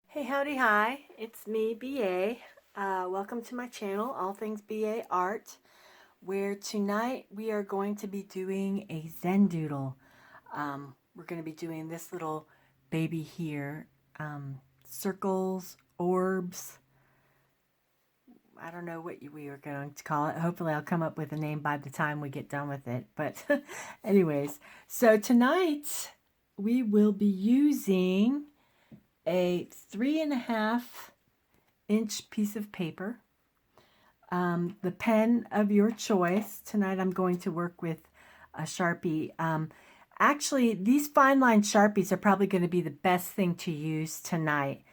Hey, howdy, hi. It's me, BA. Welcome to my channel, All Things BA Art, where tonight we are going to be doing a Zen Doodle. We're going to be doing this little baby here. Circles, orbs. I don't know what we are going to call it. Hopefully I'll come up with a name by the time we get done with it. But anyways, so tonight we will be using a 3.5 inch piece of paper, the pen of your choice. Tonight I'm going to work with a Sharpie. Actually, these fine line Sharpies are probably going to be the best thing to use tonight,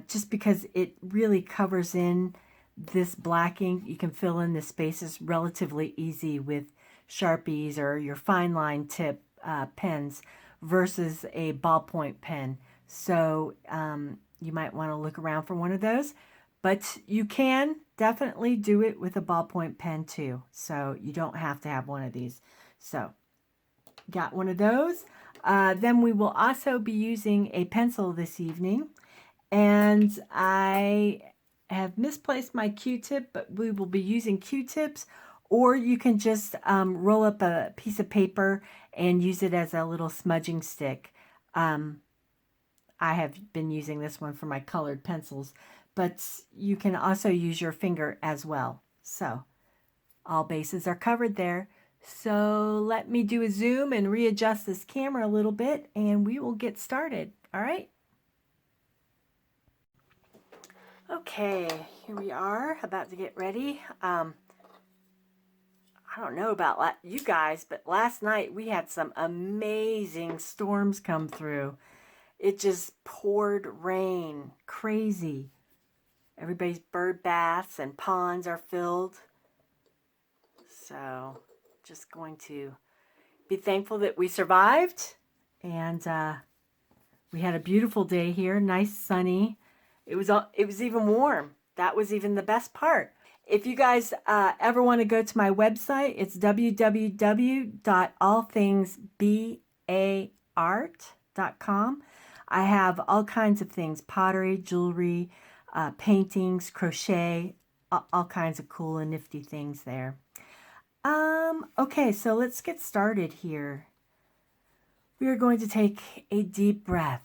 just because it really covers in this black ink. You can fill in the spaces relatively easy with Sharpies or your fine line tip pens versus a ballpoint pen. So you might want to look around for one of those, but you can definitely do it with a ballpoint pen too. So you don't have to have one of these. So got one of those. Then we will also be using a pencil this evening, and I have misplaced my Q-tip, but we will be using Q-tips, or you can just roll up a piece of paper and use it as a little smudging stick. I have been using this one for my colored pencils, but you can also use your finger as well. So all bases are covered there. So let me do a zoom and readjust this camera a little bit, and we will get started. All right. Okay, here we are about to get ready. I don't know about you guys, but last night we had some amazing storms come through. It just poured rain, crazy. Everybody's bird baths and ponds are filled. So just going to be thankful that we survived. And we had a beautiful day here, nice sunny. It was even warm. That was even the best part. If you guys ever want to go to my website, it's www.allthingsbaart.com. I have all kinds of things: pottery, jewelry, paintings, crochet, all kinds of cool and nifty things there. Okay, so let's get started here. We are going to take a deep breath.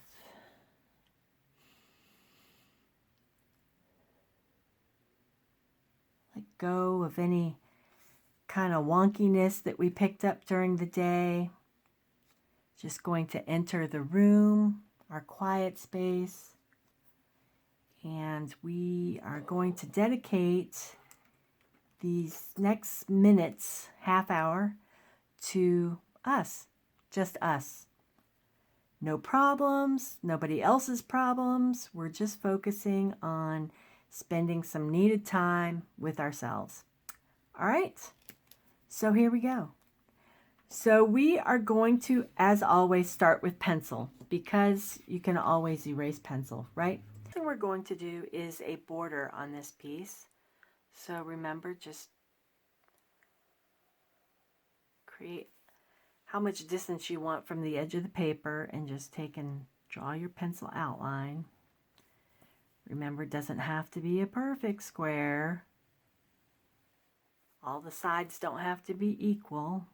Let go of any kind of wonkiness that we picked up during the day. Just going to enter the room, our quiet space, and we are going to dedicate these next minutes, half hour, to us, just us. No problems, nobody else's problems. We're just focusing on spending some needed time with ourselves. All right, so here we go. So we are going to, as always, start with pencil, because you can always erase pencil, right? The thing we're going to do is a border on this piece. So remember, just create how much distance you want from the edge of the paper and just take and draw your pencil outline. Remember, it doesn't have to be a perfect square. All the sides don't have to be equal.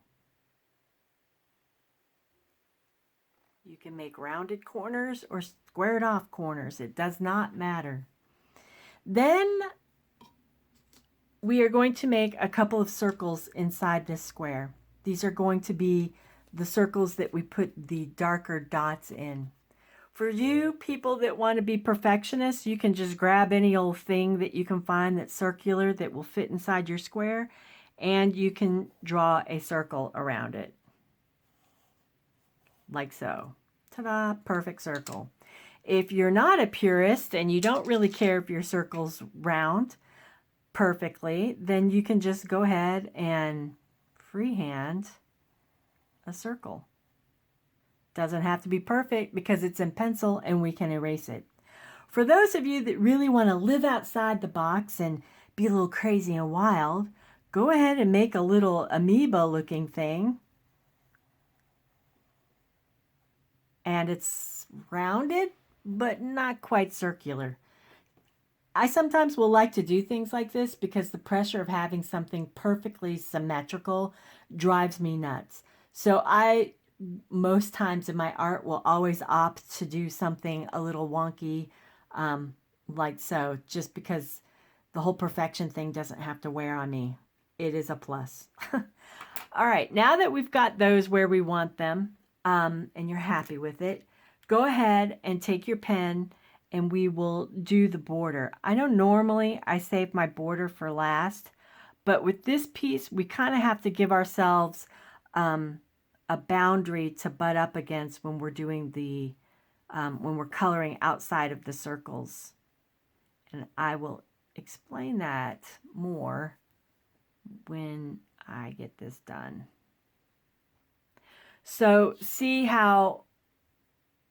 You can make rounded corners or squared off corners. It does not matter. Then we are going to make a couple of circles inside this square. These are going to be the circles that we put the darker dots in. For you people that want to be perfectionists, you can just grab any old thing that you can find that's circular that will fit inside your square, and you can draw a circle around it. Like so. Ta-da, perfect circle. If you're not a purist and you don't really care if your circle's round perfectly, then you can just go ahead and freehand a circle. Doesn't have to be perfect because it's in pencil and we can erase it. For those of you that really want to live outside the box and be a little crazy and wild, go ahead and make a little amoeba looking thing. And it's rounded, but not quite circular. I sometimes will like to do things like this because the pressure of having something perfectly symmetrical drives me nuts. So I, most times in my art, will always opt to do something a little wonky, like so, just because the whole perfection thing doesn't have to wear on me. It is a plus. All right, now that we've got those where we want them, and you're happy with it, go ahead and take your pen and we will do the border. I know normally I save my border for last, but with this piece, we kind of have to give ourselves a boundary to butt up against when we're doing the, when we're coloring outside of the circles. And I will explain that more when I get this done. So see how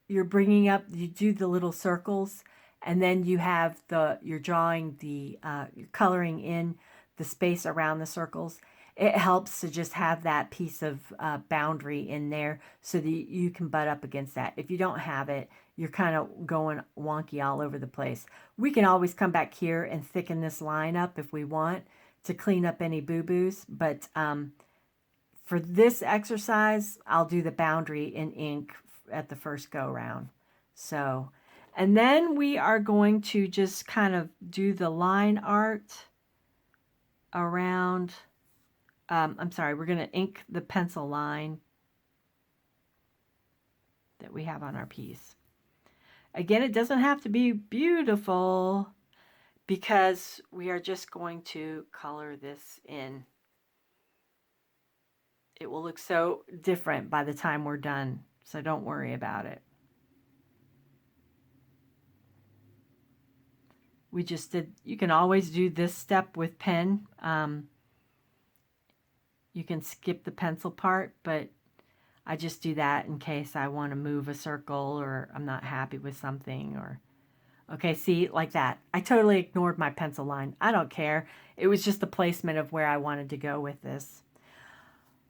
you're bringing up, you do the little circles, and then you have you're drawing you're coloring in the space around the circles. It helps to just have that piece of boundary in there so that you can butt up against that. If you don't have it, you're kind of going wonky all over the place. We can always come back here and thicken this line up if we want to clean up any boo-boos, but for this exercise, I'll do the boundary in ink at the first go round. So, and then we are going to just kind of do the line art around, I'm sorry, we're going to ink the pencil line that we have on our piece. Again, it doesn't have to be beautiful because we are just going to color this in. It will look so different by the time we're done, so don't worry about it. We just did, you can always do this step with pen. You can skip the pencil part, but I just do that in case I want to move a circle or I'm not happy with something or, okay, see, like that. I totally ignored my pencil line. I don't care. It was just the placement of where I wanted to go with this.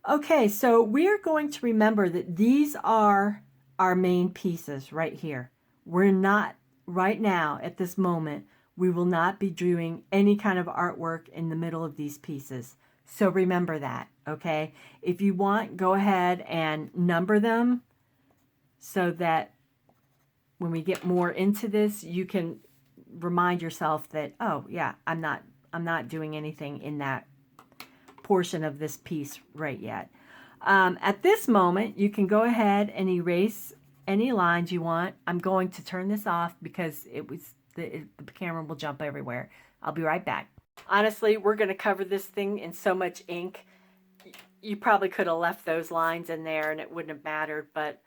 Okay, so we're going to remember that these are our main pieces right here. We're not, right now, at this moment, we will not be doing any kind of artwork in the middle of these pieces. So remember that, okay? If you want, go ahead and number them so that when we get more into this, you can remind yourself that, oh yeah, I'm not doing anything in that portion of this piece right yet. At this moment, you can go ahead and erase any lines you want. I'm going to turn this off because the camera will jump everywhere. I'll be right back. Honestly, we're going to cover this thing in so much ink. You probably could have left those lines in there and it wouldn't have mattered, but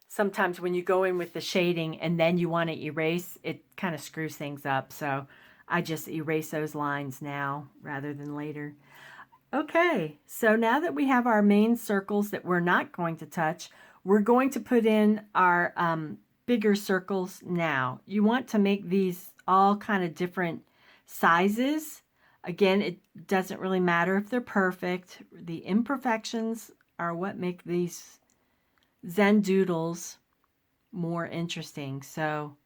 sometimes when you go in with the shading and then you want to erase, it kind of screws things up. So I just erase those lines now rather than later. Okay, so now that we have our main circles that we're not going to touch, we're going to put in our bigger circles now. You want to make these all kind of different sizes. Again, it doesn't really matter if they're perfect. The imperfections are what make these Zen Doodles more interesting. So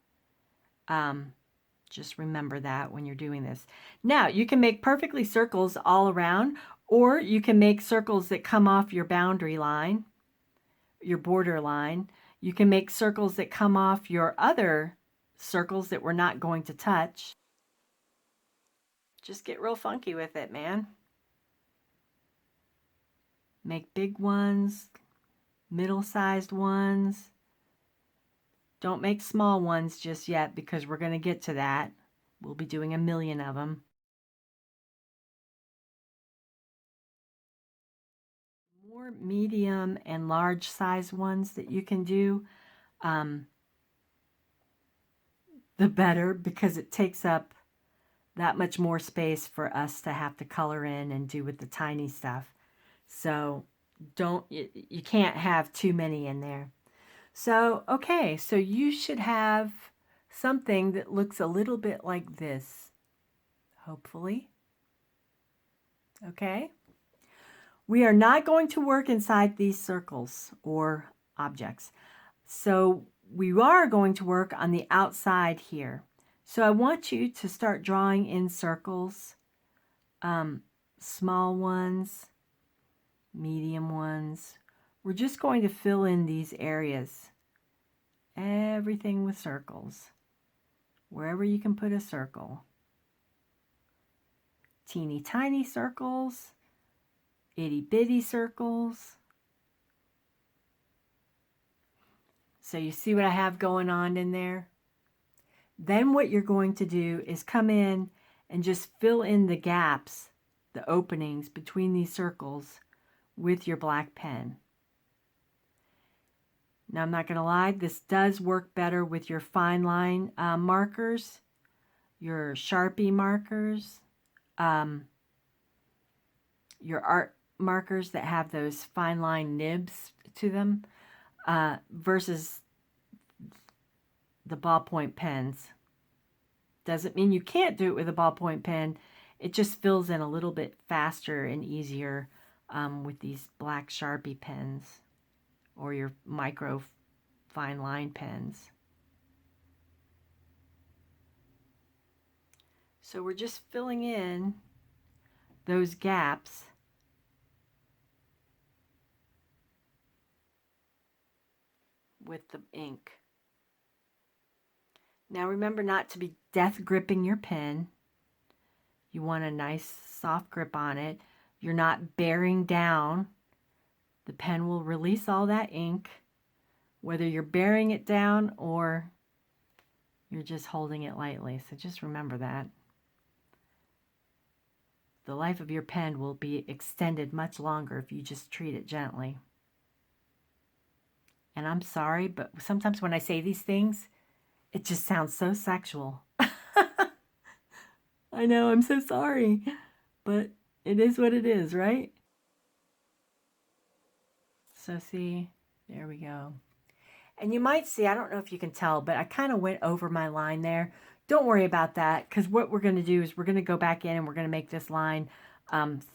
just remember that when you're doing this. Now, you can make perfectly circles all around, or you can make circles that come off your boundary line, your border line. You can make circles that come off your other circles that we're not going to touch. Just get real funky with it, man. Make big ones, middle-sized ones. Don't make small ones just yet because we're going to get to that. We'll be doing a million of them. More medium and large size ones that you can do, the better, because it takes up that much more space for us to have to color in and do with the tiny stuff. So you can't have too many in there. So, okay, so you should have something that looks a little bit like this, hopefully. Okay. We are not going to work inside these circles or objects. So we are going to work on the outside here. So I want you to start drawing in circles, small ones, medium ones. We're just going to fill in these areas. Everything with circles. Wherever you can put a circle. Teeny tiny circles, itty bitty circles. So you see what I have going on in there? Then what you're going to do is come in and just fill in the gaps, the openings between these circles with your black pen. Now I'm not going to lie, this does work better with your fine line markers, your Sharpie markers, your art markers that have those fine line nibs to them, versus the ballpoint pens. Doesn't mean you can't do it with a ballpoint pen. It just fills in a little bit faster and easier with these black Sharpie pens or your micro fine line pens. So we're just filling in those gaps with the ink. Now remember not to be death gripping your pen. You want a nice soft grip on it. You're not bearing down. The pen will release all that ink, whether you're bearing it down or you're just holding it lightly. So just remember that. The life of your pen will be extended much longer if you just treat it gently. And I'm sorry, but sometimes when I say these things, it just sounds so sexual. I know, I'm so sorry, but it is what it is, right? So see, there we go. And you might see, I don't know if you can tell, but I kind of went over my line there. Don't worry about that, because what we're going to do is we're going to go back in and we're going to make this line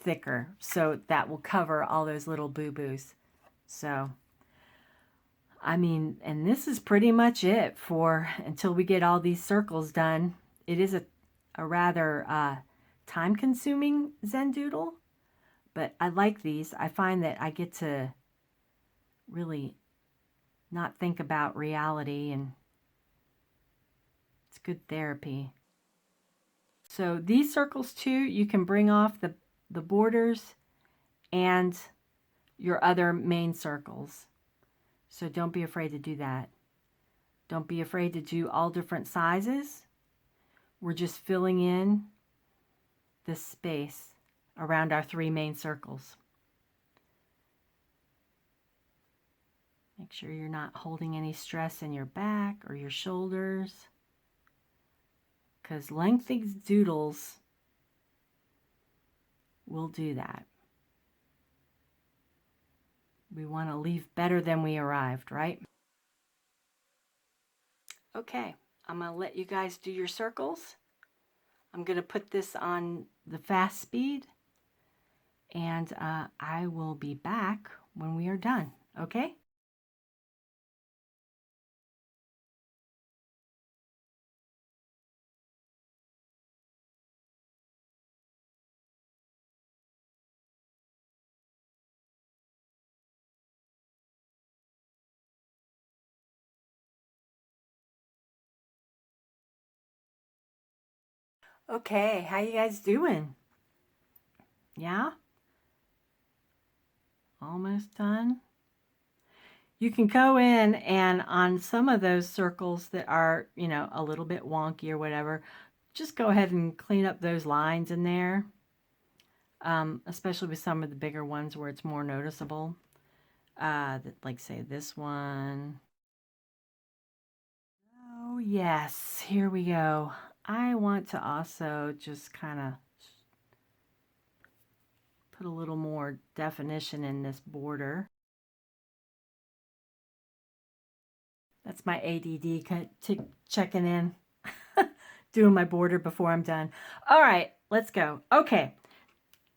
thicker. So that will cover all those little boo-boos. So, I mean, and this is pretty much it for until we get all these circles done. It is a rather time-consuming Zen Doodle, but I like these. I find that I get to really not think about reality, and it's good therapy. So these circles too, you can bring off the borders and your other main circles. So don't be afraid to do that. Don't be afraid to do all different sizes. We're just filling in the space around our three main circles. Make sure you're not holding any stress in your back or your shoulders, because lengthy doodles will do that. We want to leave better than we arrived, right? Okay, I'm going to let you guys do your circles. I'm going to put this on the fast speed, and I will be back when we are done, okay? Okay, how you guys doing? Yeah? Almost done? You can go in and on some of those circles that are, you know, a little bit wonky or whatever, just go ahead and clean up those lines in there, especially with some of the bigger ones where it's more noticeable. Like say this one. Oh yes, here we go. I want to also just kind of put a little more definition in this border. That's my ADD checking in, doing my border before I'm done. All right, let's go. Okay,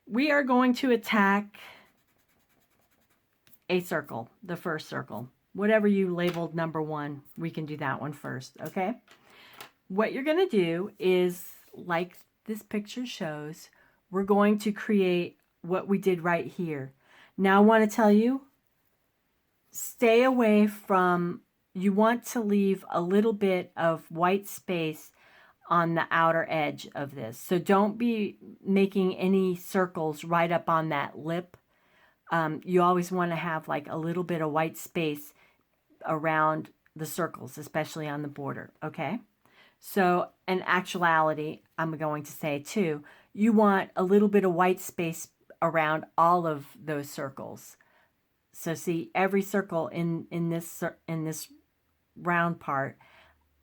we are going to attack a circle, the first circle. whatever you labeled number 1, we can do that one first, okay? What you're going to do is, like this picture shows, we're going to create what we did right here. Now I want to tell you, stay away from, you want to leave a little bit of white space on the outer edge of this. So don't be making any circles right up on that lip. You always want to have like a little bit of white space around the circles, especially on the border, okay? So in actuality, I'm going to say too, you want a little bit of white space around all of those circles. So see, every circle in this round part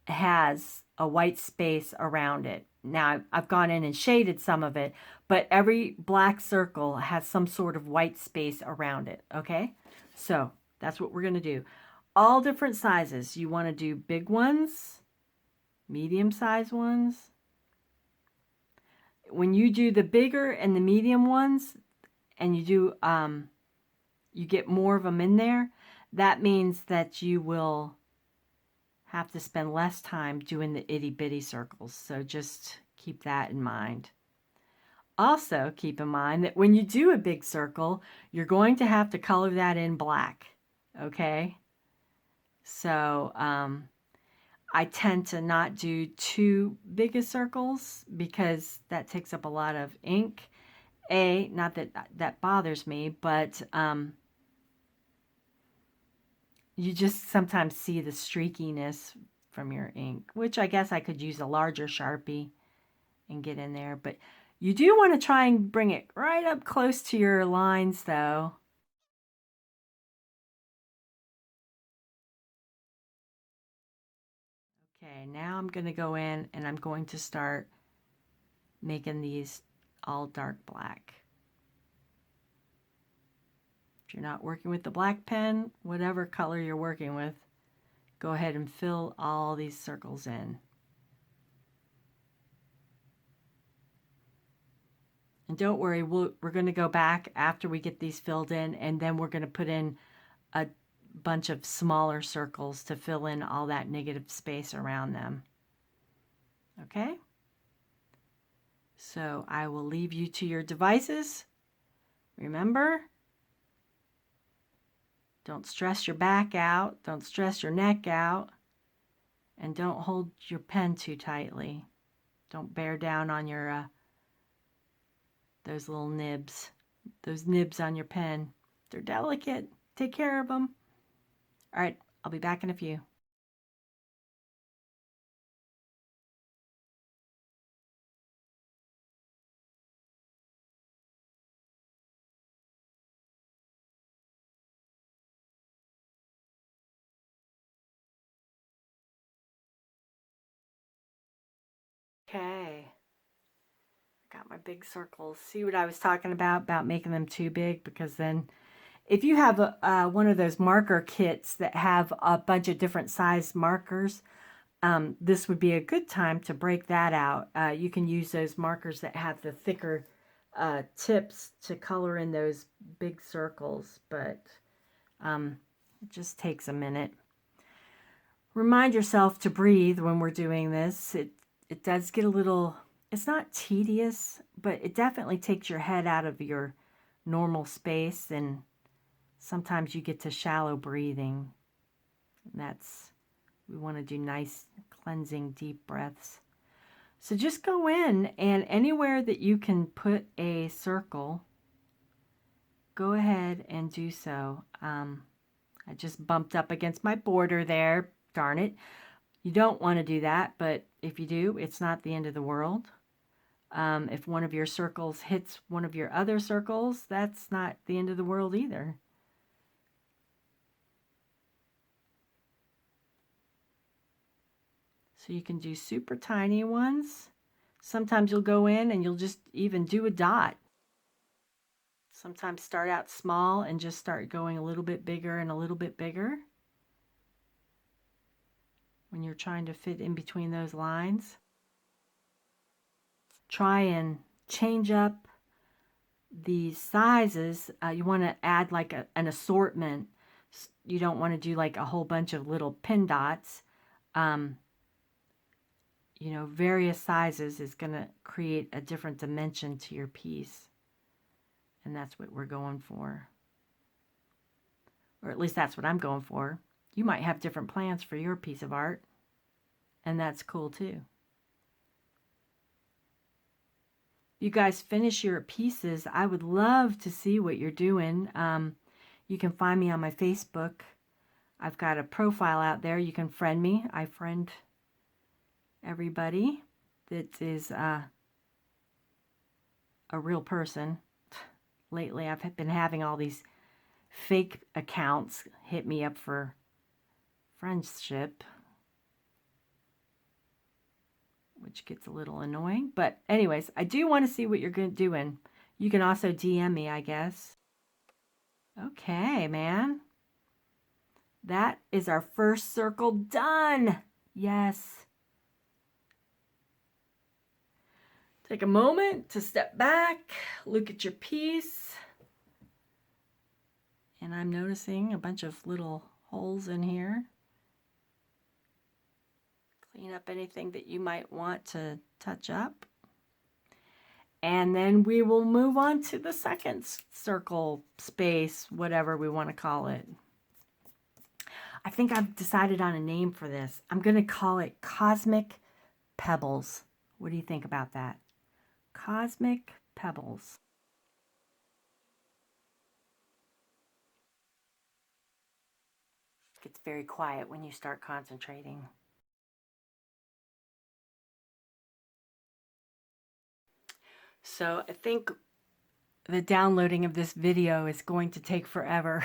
has a white space around it. Now I've gone in and shaded some of it, but every black circle has some sort of white space around it, okay? So that's what we're going to do. All different sizes. You want to do big ones, medium-sized ones. When you do the bigger and the medium ones, and you do, you get more of them in there, that means that you will have to spend less time doing the itty-bitty circles. So just keep that in mind. Also, keep in mind that when you do a big circle, you're going to have to color that in black, okay? So, I tend to not do too big of circles because that takes up a lot of ink. Not that that bothers me, but you just sometimes see the streakiness from your ink, which I guess I could use a larger Sharpie and get in there. But you do want to try and bring it right up close to your lines, though. Okay, now I'm going to go in and I'm going to start making these all dark black. If you're not working with the black pen, whatever color you're working with, go ahead and fill all these circles in. And don't worry, we're going to go back after we get these filled in, and then we're going to put in a bunch of smaller circles to fill in all that negative space around them. Okay? So I will leave you to your devices. Remember, don't stress your back out, don't stress your neck out, and don't hold your pen too tightly. Don't bear down on your those little nibs. Those nibs on your pen. They're delicate. Take care of them. All right, I'll be back in a few. Okay. Got my big circles. See what I was talking about making them too big? Because then if you have one of those marker kits that have a bunch of different size markers, this would be a good time to break that out. You can use those markers that have the thicker tips to color in those big circles, but it just takes a minute. Remind yourself to breathe when we're doing this. It does get a little, it's not tedious, but it definitely takes your head out of your normal space, and sometimes you get to shallow breathing. We want to do nice cleansing deep breaths. So just go in, and anywhere that you can put a circle, go ahead and do so. I just bumped up against my border there. Darn it. You don't want to do that, but if you do, it's not the end of the world. If one of your circles hits one of your other circles, that's not the end of the world either. So you can do super tiny ones. Sometimes you'll go in and you'll just even do a dot. Sometimes start out small and just start going a little bit bigger and a little bit bigger when you're trying to fit in between those lines. Try and change up the sizes. You want to add like an assortment. you don't want to do like a whole bunch of little pin dots. You know, various sizes is going to create a different dimension to your piece. And that's what we're going for. Or at least that's what I'm going for. You might have different plans for your piece of art. And that's cool too. You guys finish your pieces. I would love to see what you're doing. You can find me on my Facebook. I've got a profile out there. You can friend me. I friend everybody that is a real person. Lately, I've been having all these fake accounts hit me up for friendship, which gets a little annoying. But anyways, I do want to see what you're doing. You can also DM me, I guess. Okay, man. That is our first circle done. Yes. Take a moment to step back, look at your piece. And I'm noticing a bunch of little holes in here. Clean up anything that you might want to touch up. And then we will move on to the second circle space, whatever we want to call it. I think I've decided on a name for this. I'm going to call it Cosmic Pebbles. What do you think about that? Cosmic Pebbles. It gets very quiet when you start concentrating. So I think the downloading of this video is going to take forever.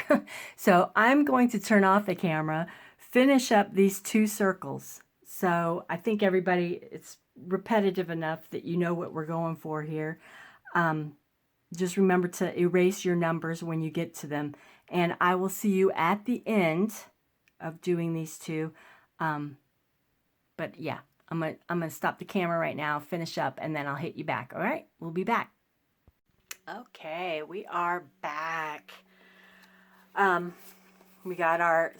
So I'm going to turn off the camera, finish up these two circles. So I think everybody, it's repetitive enough that you know what we're going for here. Just remember to erase your numbers when you get to them. And I will see you at the end of doing these two. But yeah, I'm gonna stop the camera right now, finish up, and then I'll hit you back. All right, we'll be back. Okay, we are back. We got our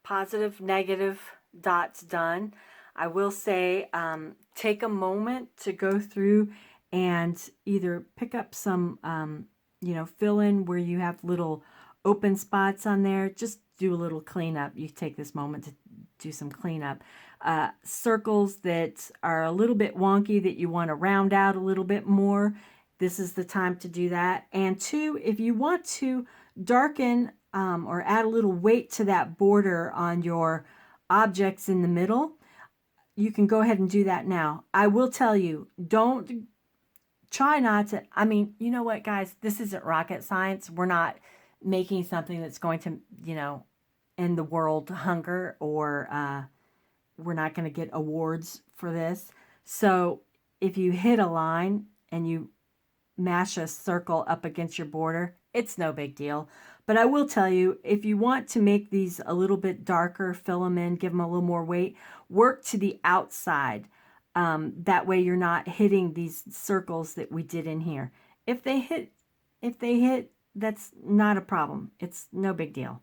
positive, negative dots done. I will say, take a moment to go through and either pick up some, you know, fill in where you have little open spots on there. Just do a little cleanup. You take this moment to do some cleanup. Circles that are a little bit wonky that you want to round out a little bit more, this is the time to do that. And two, if you want to darken or add a little weight to that border on your objects in the middle, you can go ahead and do that now. I will tell you, try not to, I mean, you know what, guys, this isn't rocket science. We're not making something that's going to, you know, end the world hunger, or we're not going to get awards for this. So if you hit a line and you mash a circle up against your border, it's no big deal. But I will tell you, if you want to make these a little bit darker, fill them in, give them a little more weight, work to the outside. That way you're not hitting these circles that we did in here. If they hit, that's not a problem. It's no big deal.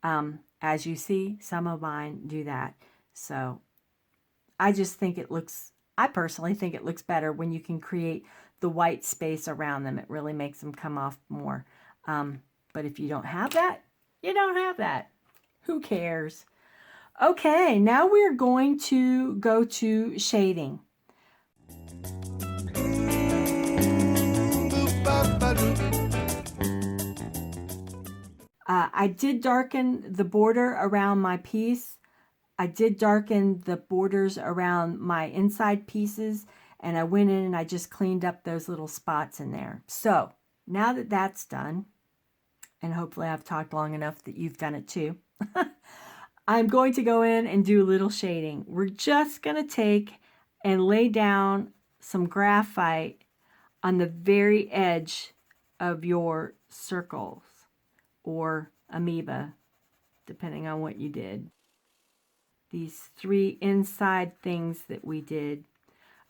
As you see, some of mine do that. So I just think I personally think it looks better when you can create the white space around them. It really makes them come off more. But if you don't have that, you don't have that. Who cares? Okay, now we're going to go to shading. I did darken the border around my piece. I did darken the borders around my inside pieces, and I went in and I just cleaned up those little spots in there. So now that that's done, and hopefully I've talked long enough that you've done it too, I'm going to go in and do a little shading. We're just going to take and lay down some graphite on the very edge of your circles or amoeba, depending on what you did. These three inside things that we did.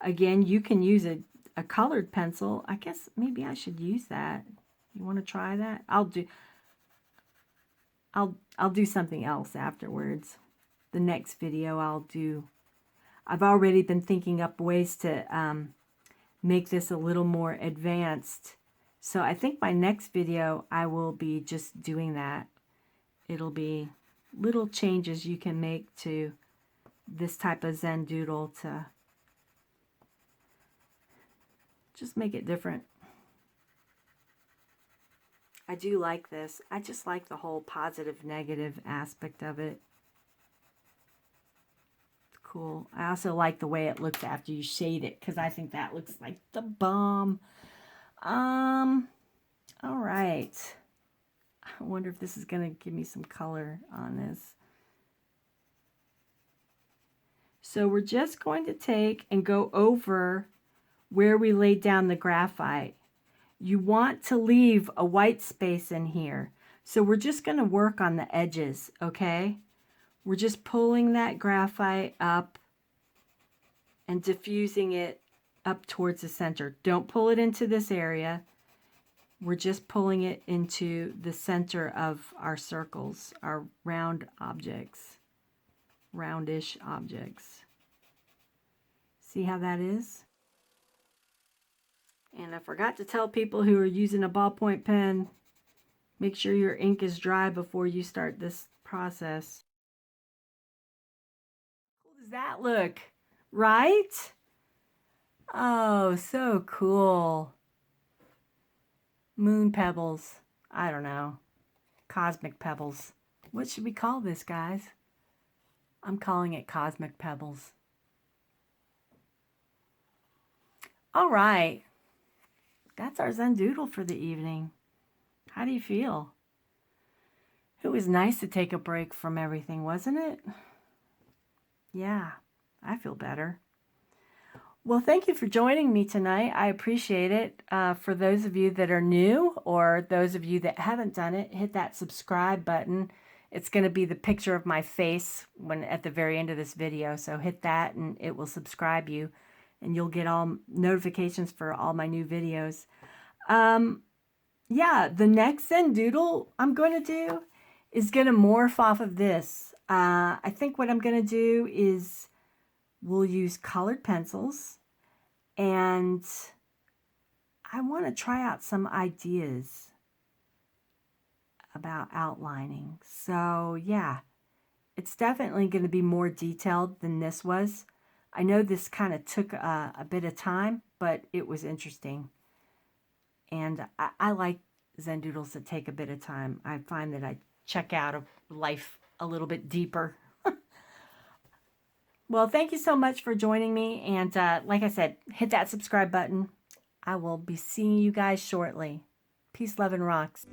Again, you can use a colored pencil. I guess maybe I should use that. You want to try that? I'll do. I'll do something else afterwards. The next video I've already been thinking up ways to make this a little more advanced. So I think my next video I will be just doing that. It'll be little changes you can make to this type of Zen Doodle to just make it different. I do like this. I just like the whole positive negative aspect of it. It's cool. I also like the way it looks after you shade it, because I think that looks like the bomb. All right. I wonder if this is going to give me some color on this. So we're just going to take and go over where we laid down the graphite. You want to leave a white space in here. So we're just going to work on the edges, okay? We're just pulling that graphite up and diffusing it up towards the center. Don't pull it into this area. We're just pulling it into the center of our circles, our round objects, roundish objects. See how that is? And I forgot to tell people who are using a ballpoint pen, make sure your ink is dry before you start this process. How cool does that look? Right? Oh, so cool. Moon pebbles. I don't know. Cosmic pebbles. What should we call this, guys? I'm calling it cosmic pebbles. All right. That's our Zen Doodle for the evening. How do you feel? It was nice to take a break from everything, wasn't it? Yeah, I feel better. Well, thank you for joining me tonight. I appreciate it. For those of you that are new, or those of you that haven't done it, hit that subscribe button. It's going to be the picture of my face at the very end of this video. So hit that and it will subscribe you, and you'll get all notifications for all my new videos. Yeah, the next Zen Doodle I'm going to do is going to morph off of this. I think what I'm going to do is we'll use colored pencils, and I want to try out some ideas about outlining. So yeah, it's definitely going to be more detailed than this was. I know this kind of took a bit of time, but it was interesting. And I like Zen Doodles that take a bit of time. I find that I check out of life a little bit deeper. Well, thank you so much for joining me. And like I said, hit that subscribe button. I will be seeing you guys shortly. Peace, love, and rocks.